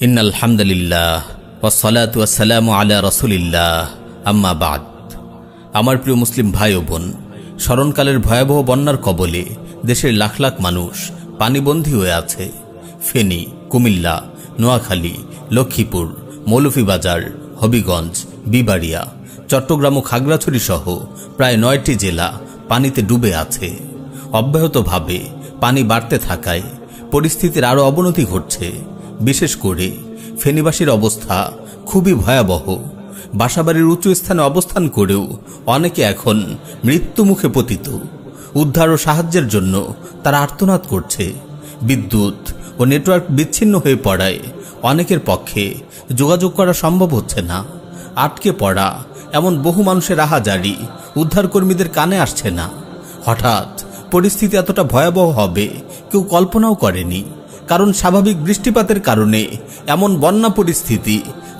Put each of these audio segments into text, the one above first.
ইন্নাল হামদুলিল্লাহ ওয়াসসালাতু ওয়াসসালামু আলা রাসূলিল্লাহ আম্মা বাদ। আমার প্রিয় মুসলিম ভাই ও বোন, স্মরণকালের ভয়াবহ বন্যার কবলে দেশের লাখ লাখ মানুষ পানিবন্দী হয়ে আছে। ফেনী, কুমিল্লা, নোয়াখালী, লক্ষ্মীপুর, মৌলভীবাজার, হবিগঞ্জ, বিবাড়িয়া, চট্টগ্রাম ও খাগড়াছড়ি সহ প্রায় ৯টি জেলা পানিতে ডুবে আছে। অব্যাহতভাবে পানি বাড়তে থাকায় পরিস্থিতির আরও অবনতি ঘটছে। বিশেষ করে ফেনীবাসীর অবস্থা খুবই ভয়াবহ। বাসাবাড়ির উঁচু স্থানে অবস্থান করেও অনেকে এখন মৃত্যুমুখে পতিত। উদ্ধার ও সাহায্যের জন্য তারা আর্তনাদ করছে। বিদ্যুৎ ও নেটওয়ার্ক বিচ্ছিন্ন হয়ে পড়ায় অনেকের পক্ষে যোগাযোগ করা সম্ভব হচ্ছে না। আটকে পড়া এমন বহু মানুষের আহাজারি উদ্ধারকর্মীদের কানে আসছে না। হঠাৎ পরিস্থিতি এতটা ভয়াবহ হবে কেউ কল্পনাও করেনি। কারণ স্বাভাবিক বৃষ্টিপাতের কারণে এমন বন্যা পরিস্থিতি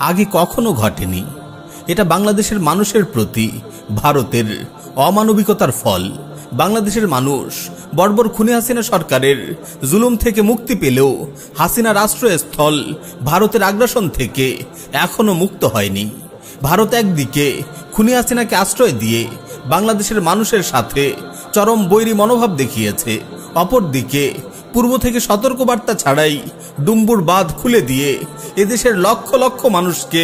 আগে কখনো ঘটেনি। এটা বাংলাদেশের মানুষের প্রতি ভারতের অমানবিকতার ফল। বাংলাদেশের মানুষ বর্বর খুনি হাসিনা সরকারের জুলুম থেকে মুক্তি পেলেও হাসিনার আশ্রয়স্থল ভারতের আগ্রাসন থেকে এখনো মুক্ত হয়নি। ভারত একদিকে খুনি হাসিনাকে আশ্রয় দিয়ে বাংলাদেশের মানুষের সাথে চরম বৈরী মনোভাব দেখিয়েছে, অপরদিকে পূর্ব থেকে সতর্কবার্তা ছাড়াই ডুম্বুর বাঁধ খুলে দিয়ে এদেশের লক্ষ লক্ষ মানুষকে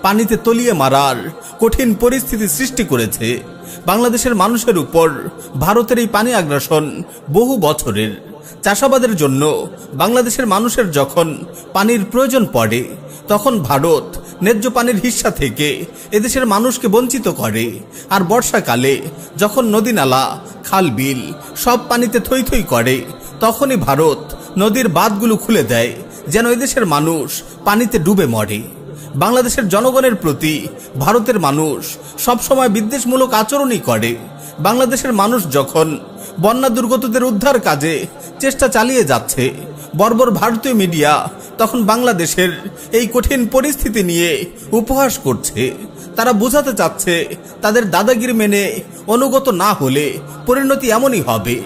পানিতে তলিয়ে মারার কঠিন পরিস্থিতি সৃষ্টি করেছে। বাংলাদেশের মানুষের উপর ভারতের এই পানি আগ্রাসন বহু বছরের। চাষাবাদের জন্য বাংলাদেশের মানুষের যখন পানির প্রয়োজন পড়ে তখন ভারত ন্যায্য পানির হিস্সা থেকে এদেশের মানুষকে বঞ্চিত করে। আর বর্ষাকালে যখন নদী নালা, খাল বিল সব পানিতে থই থই করে তখনই ভারত নদীর বাঁধগুলো খুলে দেয় যেন এদেশের মানুষ পানিতে ডুবে মরে। বাংলাদেশের জনগণের প্রতি ভারতের মানুষ সবসময় বিদ্বেষমূলক আচরণই করে। বাংলাদেশের মানুষ যখন বন্যা দুর্গতদের উদ্ধার কাজে চেষ্টা চালিয়ে যাচ্ছে, বর্বর ভারতীয় মিডিয়া তখন বাংলাদেশের এই কঠিন পরিস্থিতি নিয়ে উপহাস করছে। তারা বোঝাতে চাচ্ছে তাদের দাদাগিরি মেনে অনুগত না হলে পরিণতি এমনই হবে।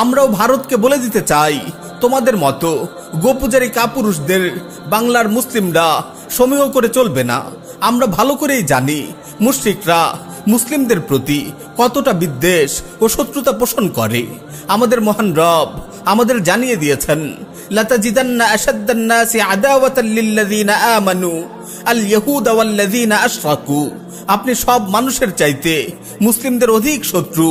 আমরাও ভারতকে বলে দিতে চাই, তোমাদের মতো গোপূজারী কাপুরুষদের বাংলার মুসলিমরা সমীহ করে চলবে না। আমরা ভালো করেই জানি মুশরিকরা মুসলিমদের প্রতি কতটা বিদ্বেষ ও শত্রুতা পোষণ করে। আমাদের মহান রব আমাদের জানিয়ে দিয়েছেন, লাতাজিদান্না আশাদ্দান নাসি আদাওয়াতাল লিল্লাযিনা আমানু আল ইয়াহুদা ওয়াল্লাযিনা আশরাকু। আপনি সব মানুষের চাইতে মুসলিমদের অধিক শত্রু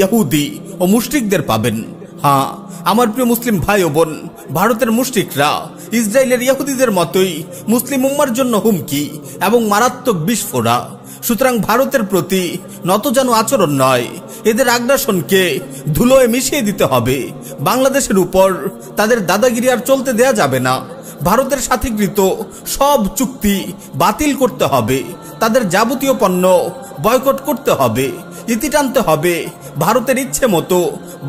ইহুদি ও মুশরিকদের পাবেন। হ্যাঁ, আমার প্রিয় মুসলিম ভাই ও বোন, ভারতের মুশরিকরা ইসরায়েলের ইহুদিদের মতোই মুসলিম উম্মার জন্য হুমকি এবং মারাত্মক বিস্ফোরা। সুতরাং ভারতের প্রতি নতজানু আচরণ নয়, এদের আগ্রাসনকে ধুলোয় মিশিয়ে দিতে হবে। বাংলাদেশের উপর তাদের দাদাগিরি আর চলতে দেয়া যাবে না। ভারতের সাথীকৃত সব চুক্তি বাতিল করতে হবে, তাদের যাবতীয় পণ্য বয়কট করতে হবে, ইতি টানতে হবে ভারতের ইচ্ছে মতো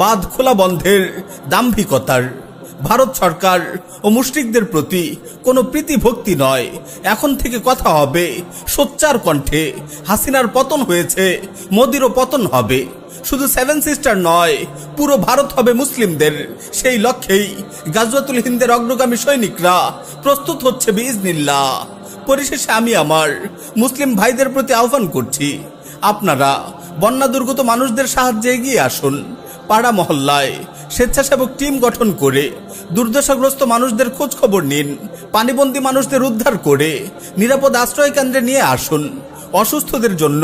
বাঁধ খোলা বন্ধের দাম্ভিকতার। ভারত সরকার ও মুশরিকদের প্রতি কোনো প্রীতি ভক্তি নয়। এখন থেকে কথা হবে সোচ্চার কণ্ঠে। হাসিনার পতন হয়েছে, মোদিরও পতন হবে। শুধু 7 সিস্টার নয়, পুরো ভারত হবে মুসলিমদের। সেই লক্ষ্যেই গাজওয়াতুল হিন্দের অগ্রগামী সৈনিকরা প্রস্তুত হচ্ছে বিইজনিল্লাহ। পরিশেষে আমি আমার মুসলিম ভাইদের প্রতি আহ্বান করছি, আপনারা বন্যা দুর্গত মানুষদের সাহায্যে এগিয়ে আসুন। পাড়া মহল্লায় স্বেচ্ছাসেবক টিম গঠন করে দুর্দশাগ্রস্ত মানুষদের খোঁজ খবর নিন। পানিবন্দী মানুষদের উদ্ধার করে নিরাপদ আশ্রয় কেন্দ্রে নিয়ে আসুন। অসুস্থদের জন্য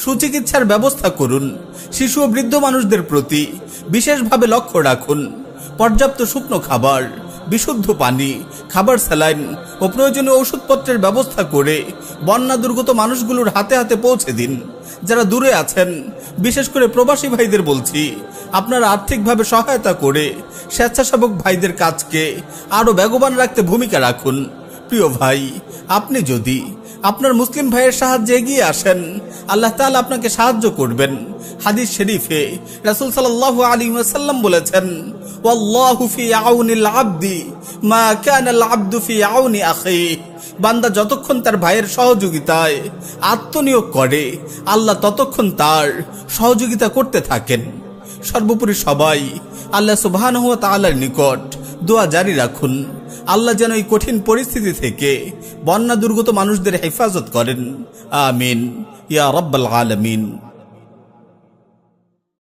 সুচিকিৎসার ব্যবস্থা করুন। শিশু ও বৃদ্ধ মানুষদের প্রতি বিশেষভাবে লক্ষ্য রাখুন। পর্যাপ্ত শুকনো খাবার, বিশুদ্ধ পানি, খাবার, স্যালাইন ও প্রয়োজনীয় ওষুধপত্রের ব্যবস্থা করে বন্যা দুর্গত মানুষগুলোর হাতে হাতে পৌঁছে দিন। যারা দূরে আছেন, বিশেষ করে প্রবাসী ভাইদের বলছি, আপনারা আর্থিকভাবে সহায়তা করে স্বেচ্ছাসেবক ভাইদের কাজকে আরও বেগবান রাখতে ভূমিকা রাখুন। প্রিয় ভাই, আপনি যদি আপনার মুসলিম ভাইয়ের সাহায্যে এগিয়ে আসেন, আল্লাহ তাআলা আপনাকে সাহায্য করবেন। হাদিস শরীফে রাসূল সাল্লাল্লাহু আলাইহি ওয়াসাল্লাম বলেছেন, ওয়াল্লাহু ফি আউনিল আবদি মা কানাল আবদু ফি আউনি আখিহি। বান্দা যতক্ষণ তার ভাইয়ের সহযোগিতায় আত্মনিয়োগ করে, আল্লাহ ততক্ষণ তার সহযোগিতা করতে থাকেন। সর্বোপরি সবাই আল্লাহ সুবহানাহু ওয়া তাআলার নিকট দোয়া জারি রাখুন। আল্লাহ যেন এই কঠিন পরিস্থিতি থেকে বন্যা দুর্গত মানুষদের হেফাজত করেন। আমিন ইয়া রাব্বাল আলামিন।